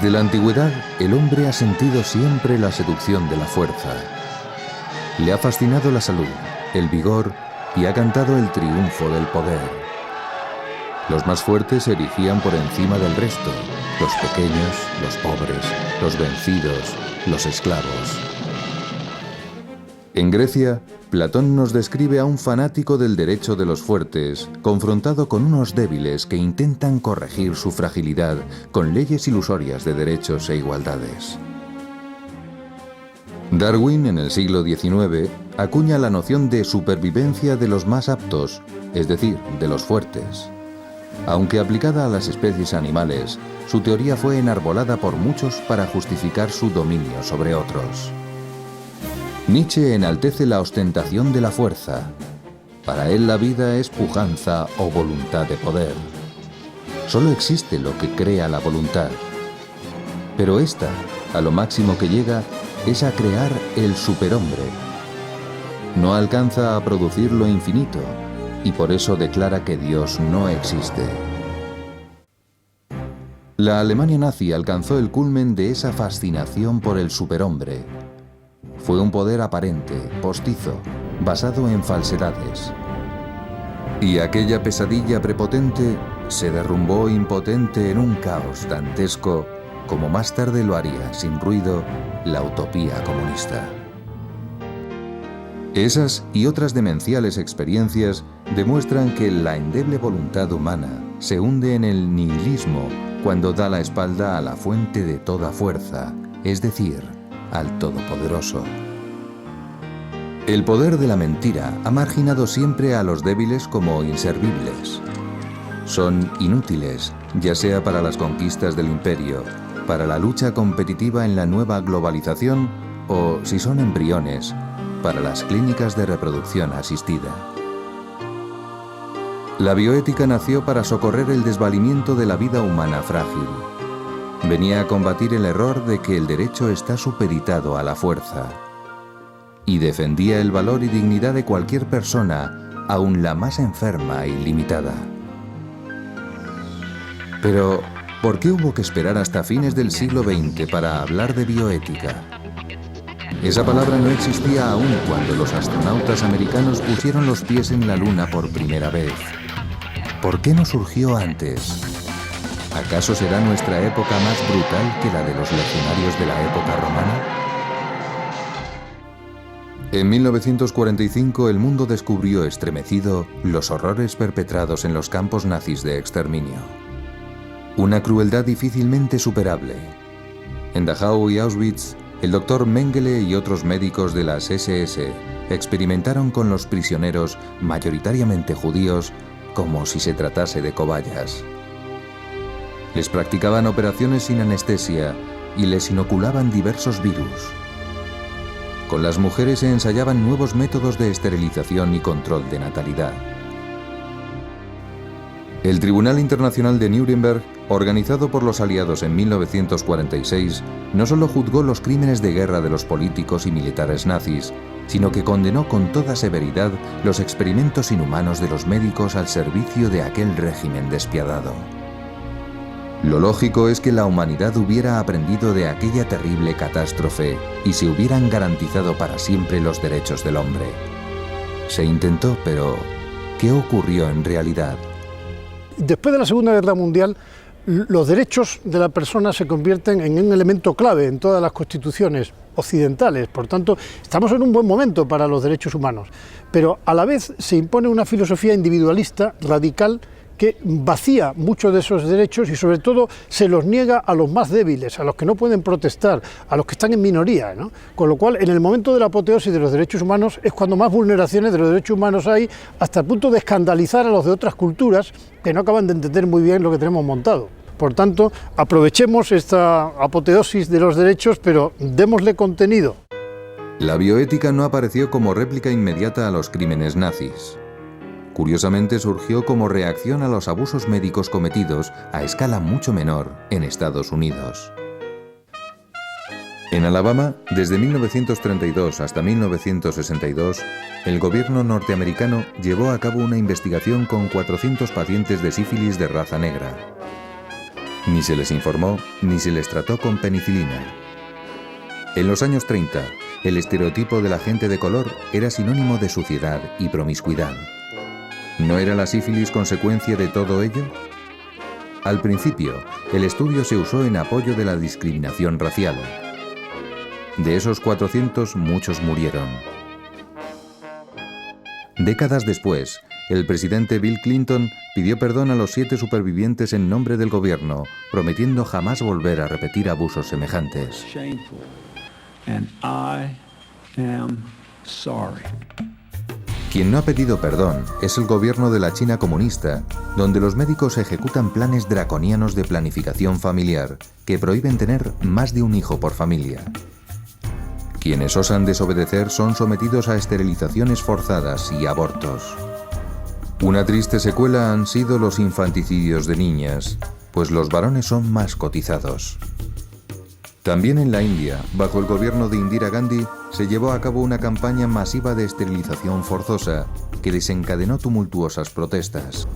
Desde la antigüedad, el hombre ha sentido siempre la seducción de la fuerza. Le ha fascinado la salud, el vigor y ha cantado el triunfo del poder. Los más fuertes se erigían por encima del resto, los pequeños, los pobres, los vencidos, los esclavos. En Grecia, Platón nos describe a un fanático del derecho de los fuertes, confrontado con unos débiles que intentan corregir su fragilidad con leyes ilusorias de derechos e igualdades. Darwin, en el siglo XIX, acuña la noción de supervivencia de los más aptos, es decir, de los fuertes. Aunque aplicada a las especies animales, su teoría fue enarbolada por muchos para justificar su dominio sobre otros. Nietzsche enaltece la ostentación de la fuerza. Para él la vida es pujanza o voluntad de poder. Solo existe lo que crea la voluntad. Pero esta, a lo máximo que llega, es a crear el superhombre. No alcanza a producir lo infinito, y por eso declara que Dios no existe. La Alemania nazi alcanzó el culmen de esa fascinación por el superhombre. Fue un poder aparente, postizo, basado en falsedades. Y aquella pesadilla prepotente se derrumbó impotente en un caos dantesco, como más tarde lo haría, sin ruido, la utopía comunista. Esas y otras demenciales experiencias demuestran que la endeble voluntad humana se hunde en el nihilismo cuando da la espalda a la fuente de toda fuerza, es decir, al Todopoderoso. El poder de la mentira ha marginado siempre a los débiles como inservibles. Son inútiles, ya sea para las conquistas del imperio, para la lucha competitiva en la nueva globalización o, si son embriones, para las clínicas de reproducción asistida. La bioética nació para socorrer el desvalimiento de la vida humana frágil. Venía a combatir el error de que el derecho está supeditado a la fuerza. Y defendía el valor y dignidad de cualquier persona, aun la más enferma y limitada. Pero, ¿por qué hubo que esperar hasta fines del siglo XX para hablar de bioética? Esa palabra no existía aún cuando los astronautas americanos pusieron los pies en la Luna por primera vez. ¿Por qué no surgió antes? ¿Acaso será nuestra época más brutal que la de los legionarios de la época romana? En 1945 el mundo descubrió estremecido los horrores perpetrados en los campos nazis de exterminio. Una crueldad difícilmente superable. En Dachau y Auschwitz, el doctor Mengele y otros médicos de las SS experimentaron con los prisioneros, mayoritariamente judíos, como si se tratase de cobayas. Les practicaban operaciones sin anestesia y les inoculaban diversos virus. Con las mujeres se ensayaban nuevos métodos de esterilización y control de natalidad. El Tribunal Internacional de Nuremberg, organizado por los aliados en 1946, no solo juzgó los crímenes de guerra de los políticos y militares nazis, sino que condenó con toda severidad los experimentos inhumanos de los médicos al servicio de aquel régimen despiadado. Lo lógico es que la humanidad hubiera aprendido de aquella terrible catástrofe y se hubieran garantizado para siempre los derechos del hombre. Se intentó, pero ¿qué ocurrió en realidad? Después de la Segunda Guerra Mundial, los derechos de la persona se convierten en un elemento clave en todas las constituciones occidentales. Por tanto, estamos en un buen momento para los derechos humanos. Pero a la vez se impone una filosofía individualista, radical, que vacía muchos de esos derechos y sobre todo se los niega a los más débiles, a los que no pueden protestar, a los que están en minoría, ¿no? Con lo cual, en el momento de la apoteosis de los derechos humanos es cuando más vulneraciones de los derechos humanos hay, hasta el punto de escandalizar a los de otras culturas que no acaban de entender muy bien lo que tenemos montado. Por tanto, aprovechemos esta apoteosis de los derechos, pero démosle contenido. La bioética no apareció como réplica inmediata a los crímenes nazis. Curiosamente surgió como reacción a los abusos médicos cometidos a escala mucho menor en Estados Unidos. En Alabama, desde 1932 hasta 1962, el gobierno norteamericano llevó a cabo una investigación con 400 pacientes de sífilis de raza negra. Ni se les informó, ni se les trató con penicilina. En los años 30, el estereotipo de la gente de color era sinónimo de suciedad y promiscuidad. ¿No era la sífilis consecuencia de todo ello? Al principio, el estudio se usó en apoyo de la discriminación racial. De esos 400, muchos murieron. Décadas después, el presidente Bill Clinton pidió perdón a los 7 supervivientes en nombre del gobierno, prometiendo jamás volver a repetir abusos semejantes. Quien no ha pedido perdón es el gobierno de la China comunista, donde los médicos ejecutan planes draconianos de planificación familiar que prohíben tener más de un hijo por familia. Quienes osan desobedecer son sometidos a esterilizaciones forzadas y abortos. Una triste secuela han sido los infanticidios de niñas, pues los varones son más cotizados. También en la India, bajo el gobierno de Indira Gandhi, se llevó a cabo una campaña masiva de esterilización forzosa que desencadenó tumultuosas protestas.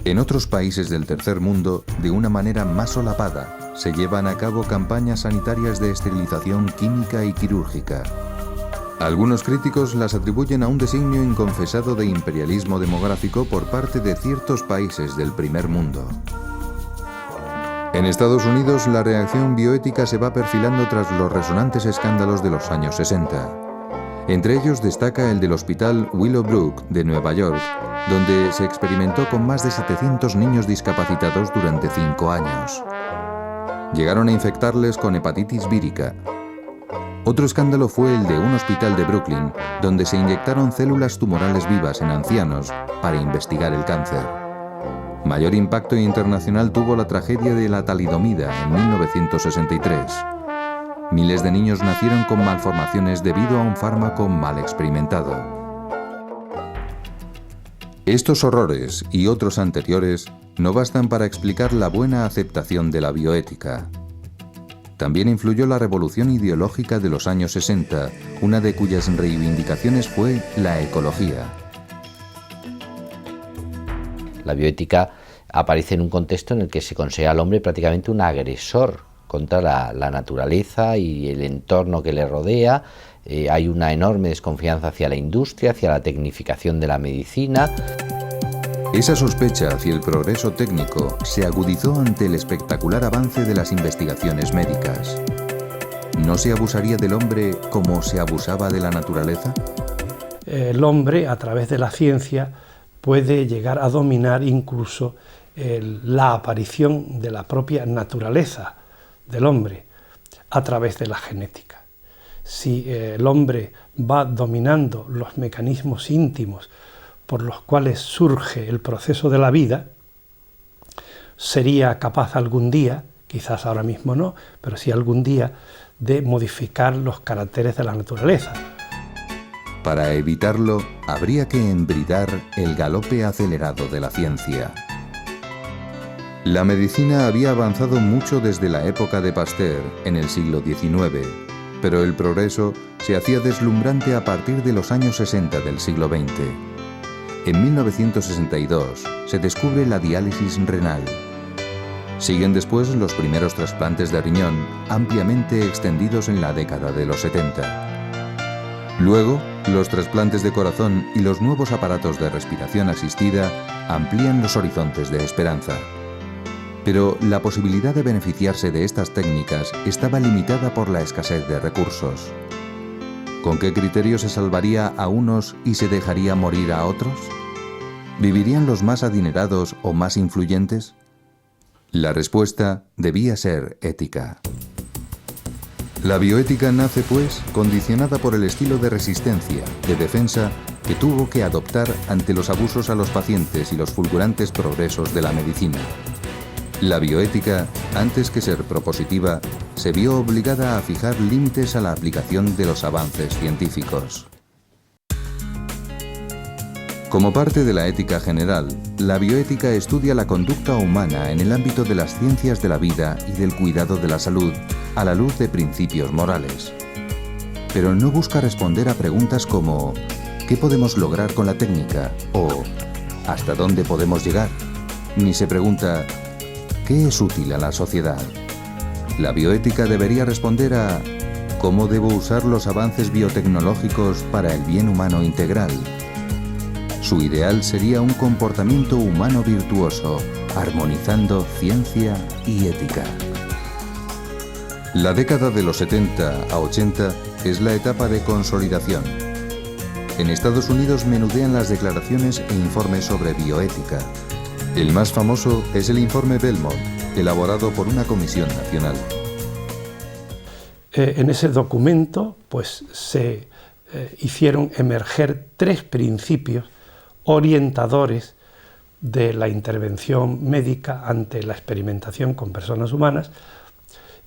En otros países del tercer mundo, de una manera más solapada, se llevan a cabo campañas sanitarias de esterilización química y quirúrgica. Algunos críticos las atribuyen a un designio inconfesado de imperialismo demográfico por parte de ciertos países del primer mundo. En Estados Unidos, la reacción bioética se va perfilando tras los resonantes escándalos de los años 60. Entre ellos destaca el del Hospital Willowbrook de Nueva York, donde se experimentó con más de 700 niños discapacitados durante 5 años. Llegaron a infectarles con hepatitis vírica. Otro escándalo fue el de un hospital de Brooklyn, donde se inyectaron células tumorales vivas en ancianos para investigar el cáncer. Mayor impacto internacional tuvo la tragedia de la talidomida en 1963. Miles de niños nacieron con malformaciones debido a un fármaco mal experimentado. Estos horrores y otros anteriores no bastan para explicar la buena aceptación de la bioética. También influyó la revolución ideológica de los años 60, una de cuyas reivindicaciones fue la ecología. La bioética aparece en un contexto en el que se considera al hombre prácticamente un agresor contra la naturaleza y el entorno que le rodea. Hay una enorme desconfianza hacia la industria, hacia la tecnificación de la medicina. Esa sospecha hacia el progreso técnico se agudizó ante el espectacular avance de las investigaciones médicas. ¿No se abusaría del hombre como se abusaba de la naturaleza? El hombre, a través de la ciencia, puede llegar a dominar incluso la aparición de la propia naturaleza del hombre a través de la genética. Si el hombre va dominando los mecanismos íntimos por los cuales surge el proceso de la vida, sería capaz algún día, quizás ahora mismo no, pero sí algún día, de modificar los caracteres de la naturaleza. Para evitarlo, habría que embridar el galope acelerado de la ciencia. La medicina había avanzado mucho desde la época de Pasteur, en el siglo XIX, pero el progreso se hacía deslumbrante a partir de los años 60 del siglo XX. En 1962 se descubre la diálisis renal. Siguen después los primeros trasplantes de riñón, ampliamente extendidos en la década de los 70. Luego, los trasplantes de corazón y los nuevos aparatos de respiración asistida amplían los horizontes de esperanza. Pero la posibilidad de beneficiarse de estas técnicas estaba limitada por la escasez de recursos. ¿Con qué criterio se salvaría a unos y se dejaría morir a otros? ¿Vivirían los más adinerados o más influyentes? La respuesta debía ser ética. La bioética nace, pues, condicionada por el estilo de resistencia, de defensa, que tuvo que adoptar ante los abusos a los pacientes y los fulgurantes progresos de la medicina. La bioética, antes que ser propositiva, se vio obligada a fijar límites a la aplicación de los avances científicos. Como parte de la ética general, la bioética estudia la conducta humana en el ámbito de las ciencias de la vida y del cuidado de la salud, a la luz de principios morales. Pero no busca responder a preguntas como ¿qué podemos lograr con la técnica? O ¿hasta dónde podemos llegar? Ni se pregunta ¿qué es útil a la sociedad? La bioética debería responder a ¿cómo debo usar los avances biotecnológicos para el bien humano integral? Su ideal sería un comportamiento humano virtuoso, armonizando ciencia y ética. La década de los 70 a 80 es la etapa de consolidación. En Estados Unidos menudean las declaraciones e informes sobre bioética. El más famoso es el informe Belmont, elaborado por una comisión nacional. En ese documento pues, se hicieron emerger 3 principios orientadores de la intervención médica ante la experimentación con personas humanas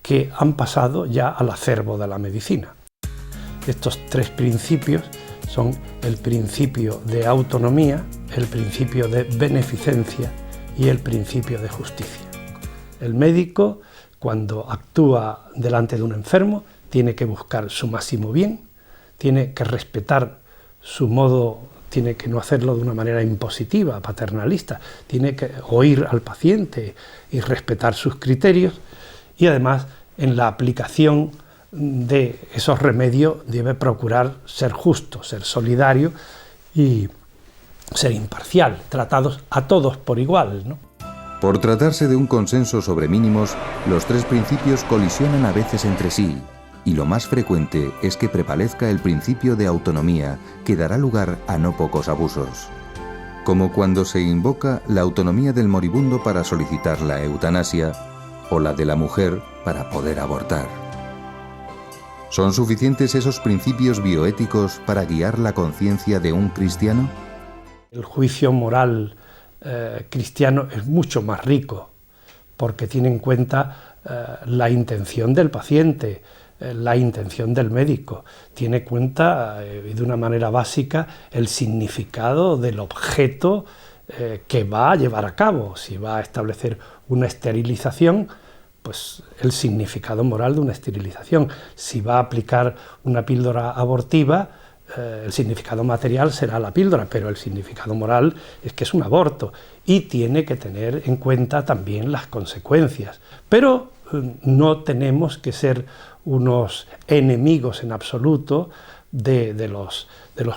que han pasado ya al acervo de la medicina. Estos 3 principios son el principio de autonomía, el principio de beneficencia y el principio de justicia. El médico, cuando actúa delante de un enfermo, tiene que buscar su máximo bien, tiene que respetar su modo, tiene que no hacerlo de una manera impositiva, paternalista, tiene que oír al paciente y respetar sus criterios, y además en la aplicación de esos remedios debe procurar ser justo, ser solidario y ser imparcial, tratados a todos por igual, ¿no? Por tratarse de un consenso sobre mínimos, los 3 principios colisionan a veces entre sí, y lo más frecuente es que prevalezca el principio de autonomía, que dará lugar a no pocos abusos. Como cuando se invoca la autonomía del moribundo para solicitar la eutanasia, o la de la mujer para poder abortar. ¿Son suficientes esos principios bioéticos para guiar la conciencia de un cristiano? El juicio moral cristiano es mucho más rico, porque tiene en cuenta la intención del paciente, la intención del médico, tiene en cuenta de una manera básica el significado del objeto que va a llevar a cabo. Si va a establecer una esterilización, pues el significado moral de una esterilización. Si va a aplicar una píldora abortiva, el significado material será la píldora, pero el significado moral es que es un aborto y tiene que tener en cuenta también las consecuencias. Pero no tenemos que ser unos enemigos en absoluto de los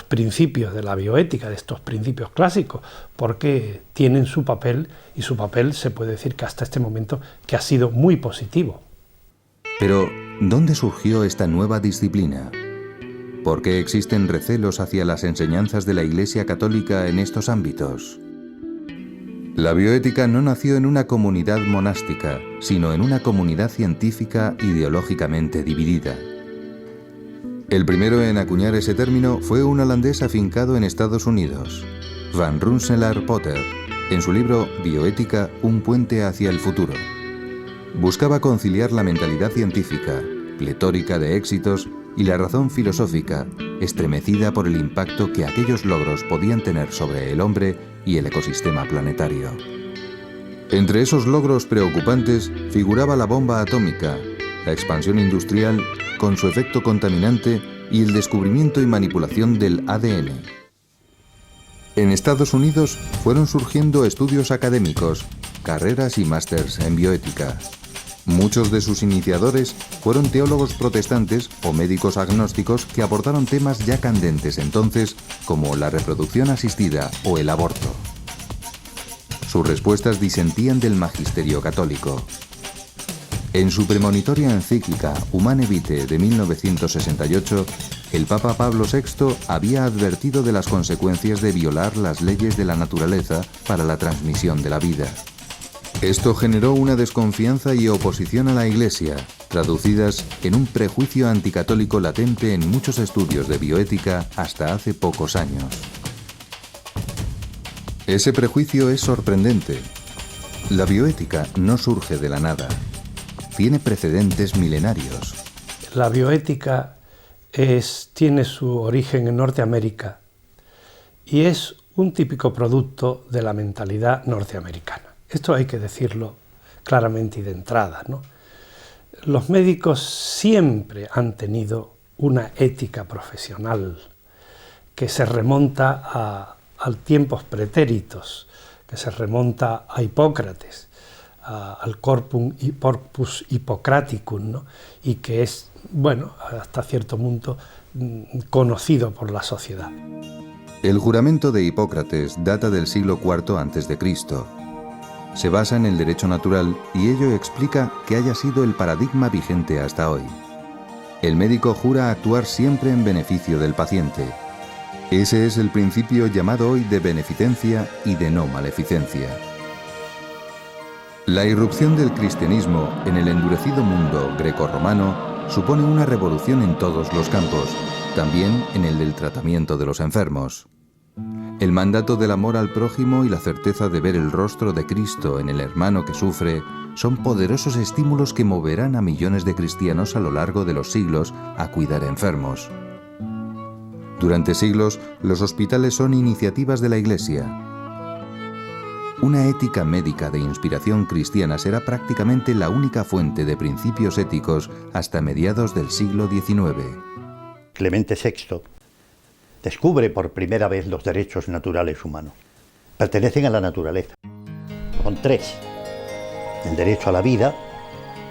principios de la bioética, de estos principios clásicos, porque tienen su papel, y su papel se puede decir que hasta este momento que ha sido muy positivo. Pero, ¿dónde surgió esta nueva disciplina? ¿Por qué existen recelos hacia las enseñanzas de la Iglesia Católica en estos ámbitos? La bioética no nació en una comunidad monástica, sino en una comunidad científica ideológicamente dividida. El primero en acuñar ese término fue un holandés afincado en Estados Unidos, Van Rensselaer Potter, en su libro Bioética, un puente hacia el futuro. Buscaba conciliar la mentalidad científica, pletórica de éxitos, y la razón filosófica, estremecida por el impacto que aquellos logros podían tener sobre el hombre y el ecosistema planetario. Entre esos logros preocupantes figuraba la bomba atómica, la expansión industrial con su efecto contaminante y el descubrimiento y manipulación del ADN. En Estados Unidos fueron surgiendo estudios académicos, carreras y másters en bioética. Muchos de sus iniciadores fueron teólogos protestantes o médicos agnósticos que abordaron temas ya candentes entonces, como la reproducción asistida o el aborto. Sus respuestas disentían del magisterio católico. En su premonitoria encíclica Humane Vitae de 1968, el Papa Pablo VI había advertido de las consecuencias de violar las leyes de la naturaleza para la transmisión de la vida. Esto generó una desconfianza y oposición a la Iglesia, traducidas en un prejuicio anticatólico latente en muchos estudios de bioética hasta hace pocos años. Ese prejuicio es sorprendente. La bioética no surge de la nada. Tiene precedentes milenarios. La bioética tiene su origen en Norteamérica y es un típico producto de la mentalidad norteamericana. Esto hay que decirlo claramente y de entrada, ¿no? Los médicos siempre han tenido una ética profesional que se remonta a tiempos pretéritos, que se remonta a Hipócrates, al corpus Hippocraticum, ¿no? Y que es, bueno, hasta cierto punto conocido por la sociedad. El juramento de Hipócrates data del siglo IV a.C. Se basa en el derecho natural y ello explica que haya sido el paradigma vigente hasta hoy. El médico jura actuar siempre en beneficio del paciente. Ese es el principio llamado hoy de beneficencia y de no maleficencia. La irrupción del cristianismo en el endurecido mundo grecorromano supone una revolución en todos los campos, también en el del tratamiento de los enfermos. El mandato del amor al prójimo y la certeza de ver el rostro de Cristo en el hermano que sufre son poderosos estímulos que moverán a millones de cristianos a lo largo de los siglos a cuidar enfermos. Durante siglos, los hospitales son iniciativas de la Iglesia. Una ética médica de inspiración cristiana será prácticamente la única fuente de principios éticos hasta mediados del siglo XIX. Clemente VI descubre por primera vez los derechos naturales humanos. Pertenecen a la naturaleza. Son tres: el derecho a la vida,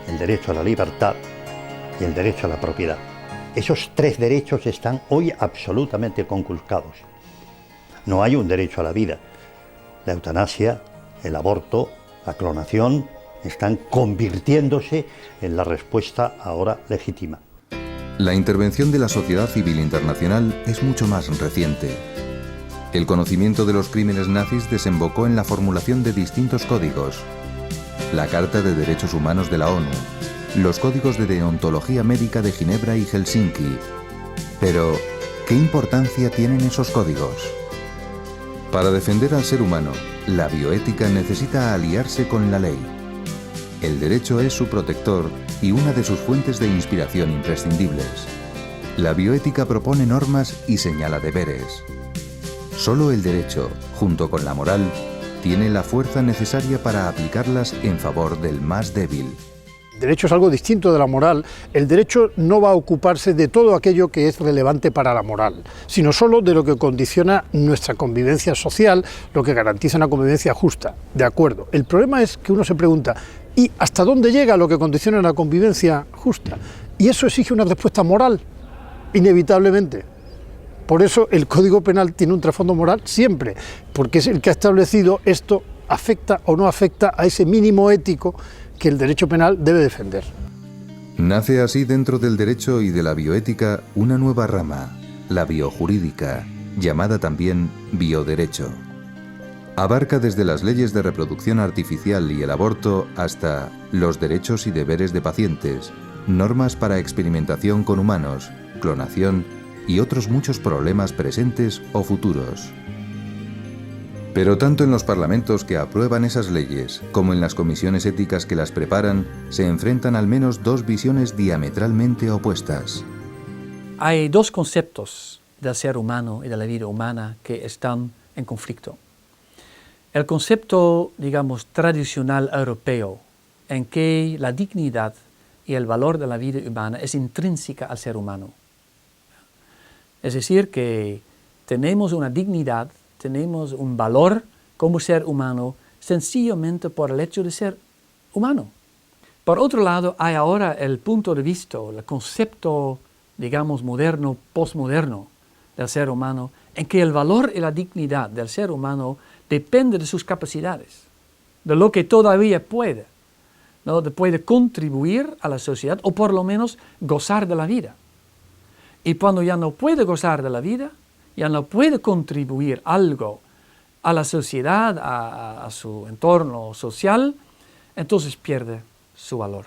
el derecho a la libertad y el derecho a la propiedad. Esos tres derechos están hoy absolutamente conculcados. No hay un derecho a la vida. La eutanasia, el aborto, la clonación están convirtiéndose en la respuesta ahora legítima. La intervención de la sociedad civil internacional es mucho más reciente. El conocimiento de los crímenes nazis desembocó en la formulación de distintos códigos: la Carta de Derechos Humanos de la ONU, los códigos de deontología médica de Ginebra y Helsinki. Pero, ¿qué importancia tienen esos códigos? Para defender al ser humano, la bioética necesita aliarse con la ley. El derecho es su protector y una de sus fuentes de inspiración imprescindibles. La bioética propone normas y señala deberes. Solo el derecho, junto con la moral, tiene la fuerza necesaria para aplicarlas en favor del más débil. El derecho es algo distinto de la moral. El derecho no va a ocuparse de todo aquello que es relevante para la moral, sino solo de lo que condiciona nuestra convivencia social, lo que garantiza una convivencia justa. De acuerdo. El problema es que uno se pregunta, ¿y hasta dónde llega lo que condiciona una convivencia justa? Y eso exige una respuesta moral, inevitablemente. Por eso el Código Penal tiene un trasfondo moral siempre, porque es el que ha establecido esto afecta o no afecta a ese mínimo ético que el derecho penal debe defender. Nace así dentro del derecho y de la bioética una nueva rama, la biojurídica, llamada también bioderecho. Abarca desde las leyes de reproducción artificial y el aborto hasta los derechos y deberes de pacientes, normas para experimentación con humanos, clonación y otros muchos problemas presentes o futuros. Pero tanto en los parlamentos que aprueban esas leyes como en las comisiones éticas que las preparan, se enfrentan al menos dos visiones diametralmente opuestas. Hay dos conceptos del ser humano y de la vida humana que están en conflicto. El concepto, digamos, tradicional europeo, en que la dignidad y el valor de la vida humana es intrínseca al ser humano. Es decir, que tenemos una dignidad, tenemos un valor como ser humano sencillamente por el hecho de ser humano. Por otro lado, hay ahora el punto de vista, el concepto, digamos, moderno, postmoderno del ser humano, en que el valor y la dignidad del ser humano depende de sus capacidades, de lo que todavía puede, ¿no? Puede contribuir a la sociedad o por lo menos gozar de la vida. Y cuando ya no puede gozar de la vida, ya no puede contribuir algo a la sociedad, a su entorno social, entonces pierde su valor.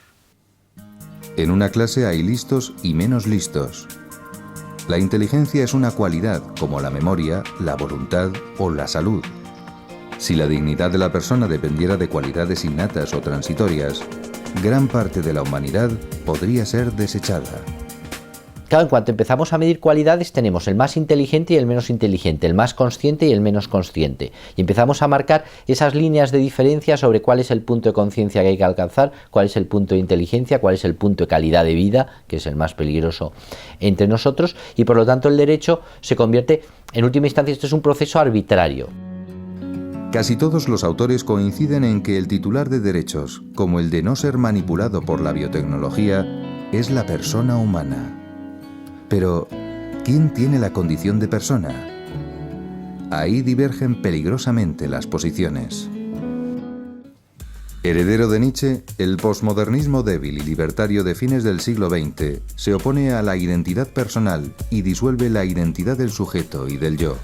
En una clase hay listos y menos listos. La inteligencia es una cualidad como la memoria, la voluntad o la salud. Si la dignidad de la persona dependiera de cualidades innatas o transitorias, gran parte de la humanidad podría ser desechada. Claro, en cuanto empezamos a medir cualidades tenemos el más inteligente y el menos inteligente, el más consciente y el menos consciente. Y empezamos a marcar esas líneas de diferencia sobre cuál es el punto de conciencia que hay que alcanzar, cuál es el punto de inteligencia, cuál es el punto de calidad de vida, que es el más peligroso entre nosotros. Y por lo tanto el derecho se convierte, en última instancia, esto es un proceso arbitrario. Casi todos los autores coinciden en que el titular de derechos, como el de no ser manipulado por la biotecnología, es la persona humana. Pero, ¿quién tiene la condición de persona? Ahí divergen peligrosamente las posiciones. Heredero de Nietzsche, el posmodernismo débil y libertario de fines del siglo XX se opone a la identidad personal y disuelve la identidad del sujeto y del yo.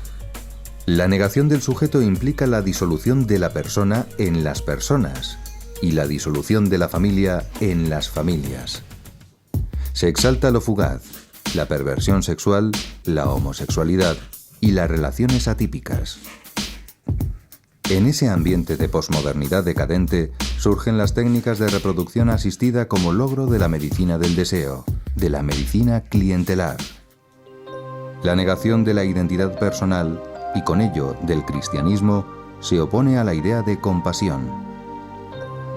La negación del sujeto implica la disolución de la persona en las personas y la disolución de la familia en las familias. Se exalta lo fugaz, la perversión sexual, la homosexualidad y las relaciones atípicas. En ese ambiente de posmodernidad decadente surgen las técnicas de reproducción asistida como logro de la medicina del deseo, de la medicina clientelar. La negación de la identidad personal y con ello del cristianismo se opone a la idea de compasión.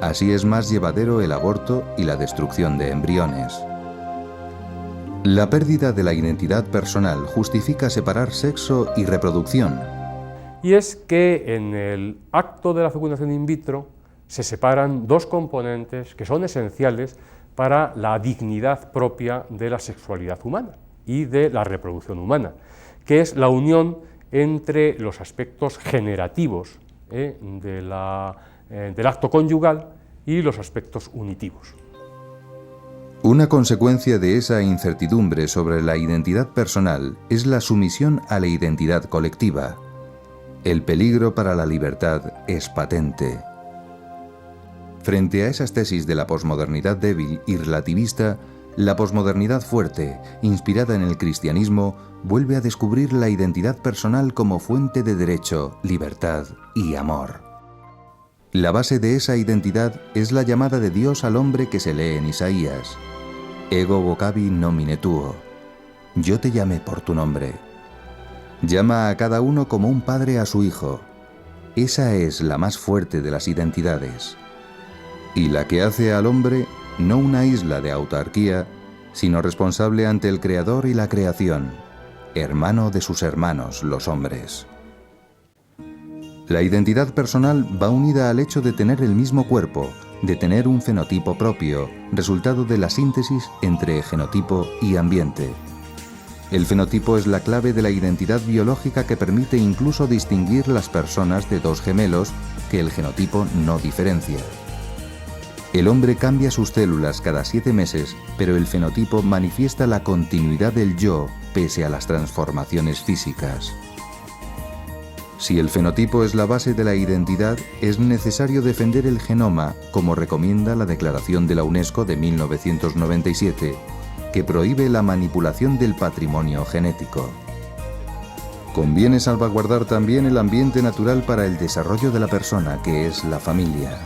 Así es más llevadero el aborto y la destrucción de embriones. La pérdida de la identidad personal justifica separar sexo y reproducción. Y es que en el acto de la fecundación in vitro se separan dos componentes que son esenciales para la dignidad propia de la sexualidad humana y de la reproducción humana, que es la unión entre los aspectos generativos del acto conyugal y los aspectos unitivos. Una consecuencia de esa incertidumbre sobre la identidad personal es la sumisión a la identidad colectiva. El peligro para la libertad es patente. Frente a esas tesis de la posmodernidad débil y relativista, la posmodernidad fuerte, inspirada en el cristianismo, vuelve a descubrir la identidad personal como fuente de derecho, libertad y amor. La base de esa identidad es la llamada de Dios al hombre que se lee en Isaías. Ego vocavi nomine tuo. Yo te llamé por tu nombre. Llama a cada uno como un padre a su hijo. Esa es la más fuerte de las identidades. Y la que hace al hombre no una isla de autarquía, sino responsable ante el Creador y la creación, hermano de sus hermanos, los hombres. La identidad personal va unida al hecho de tener el mismo cuerpo, de tener un fenotipo propio, resultado de la síntesis entre genotipo y ambiente. El fenotipo es la clave de la identidad biológica que permite incluso distinguir las personas de dos gemelos que el genotipo no diferencia. El hombre cambia sus células cada 7 meses, pero el fenotipo manifiesta la continuidad del yo pese a las transformaciones físicas. Si el fenotipo es la base de la identidad, es necesario defender el genoma, como recomienda la Declaración de la UNESCO de 1997, que prohíbe la manipulación del patrimonio genético. Conviene salvaguardar también el ambiente natural para el desarrollo de la persona, que es la familia.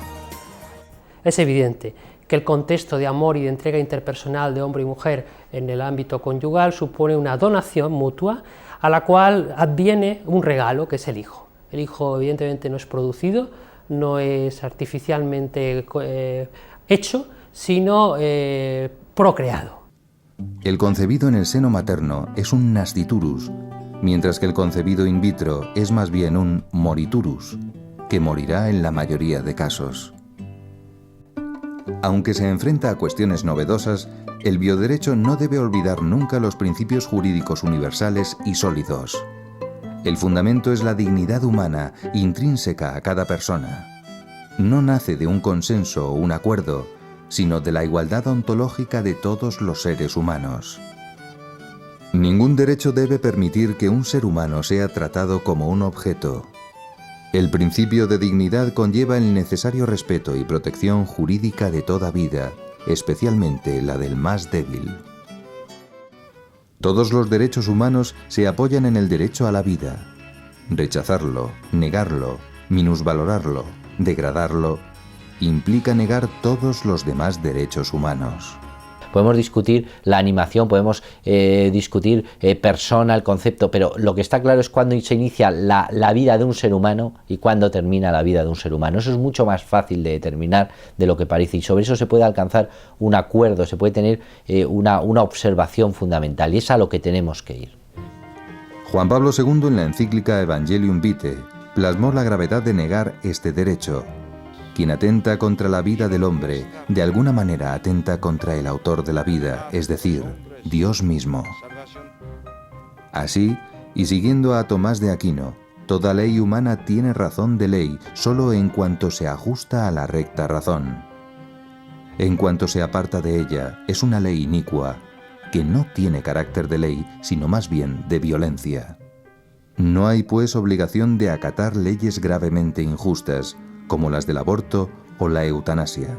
Es evidente que el contexto de amor y de entrega interpersonal de hombre y mujer en el ámbito conyugal supone una donación mutua a la cual adviene un regalo, que es el hijo. El hijo evidentemente no es producido, no es artificialmente hecho, sino procreado. El concebido en el seno materno es un nasciturus, mientras que el concebido in vitro es más bien un moriturus, que morirá en la mayoría de casos. Aunque se enfrenta a cuestiones novedosas, el bioderecho no debe olvidar nunca los principios jurídicos universales y sólidos. El fundamento es la dignidad humana, intrínseca a cada persona. No nace de un consenso o un acuerdo, sino de la igualdad ontológica de todos los seres humanos. Ningún derecho debe permitir que un ser humano sea tratado como un objeto. El principio de dignidad conlleva el necesario respeto y protección jurídica de toda vida, especialmente la del más débil. Todos los derechos humanos se apoyan en el derecho a la vida. Rechazarlo, negarlo, minusvalorarlo, degradarlo, implica negar todos los demás derechos humanos. Podemos discutir la animación, podemos discutir persona, el concepto, pero lo que está claro es cuándo se inicia la vida de un ser humano y cuándo termina la vida de un ser humano. Eso es mucho más fácil de determinar de lo que parece, y sobre eso se puede alcanzar un acuerdo, se puede tener una observación fundamental, y es a lo que tenemos que ir. Juan Pablo II, en la encíclica Evangelium Vitae, plasmó la gravedad de negar este derecho. Quien atenta contra la vida del hombre, de alguna manera atenta contra el autor de la vida, es decir, Dios mismo. Así, y siguiendo a Tomás de Aquino, toda ley humana tiene razón de ley solo en cuanto se ajusta a la recta razón. En cuanto se aparta de ella, es una ley inicua, que no tiene carácter de ley, sino más bien de violencia. No hay, pues, obligación de acatar leyes gravemente injustas, como las del aborto o la eutanasia.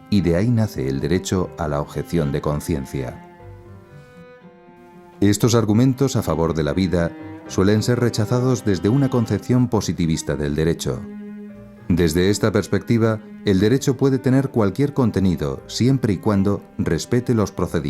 Y de ahí nace el derecho a la objeción de conciencia. Estos argumentos a favor de la vida suelen ser rechazados desde una concepción positivista del derecho. Desde esta perspectiva, el derecho puede tener cualquier contenido siempre y cuando respete los procedimientos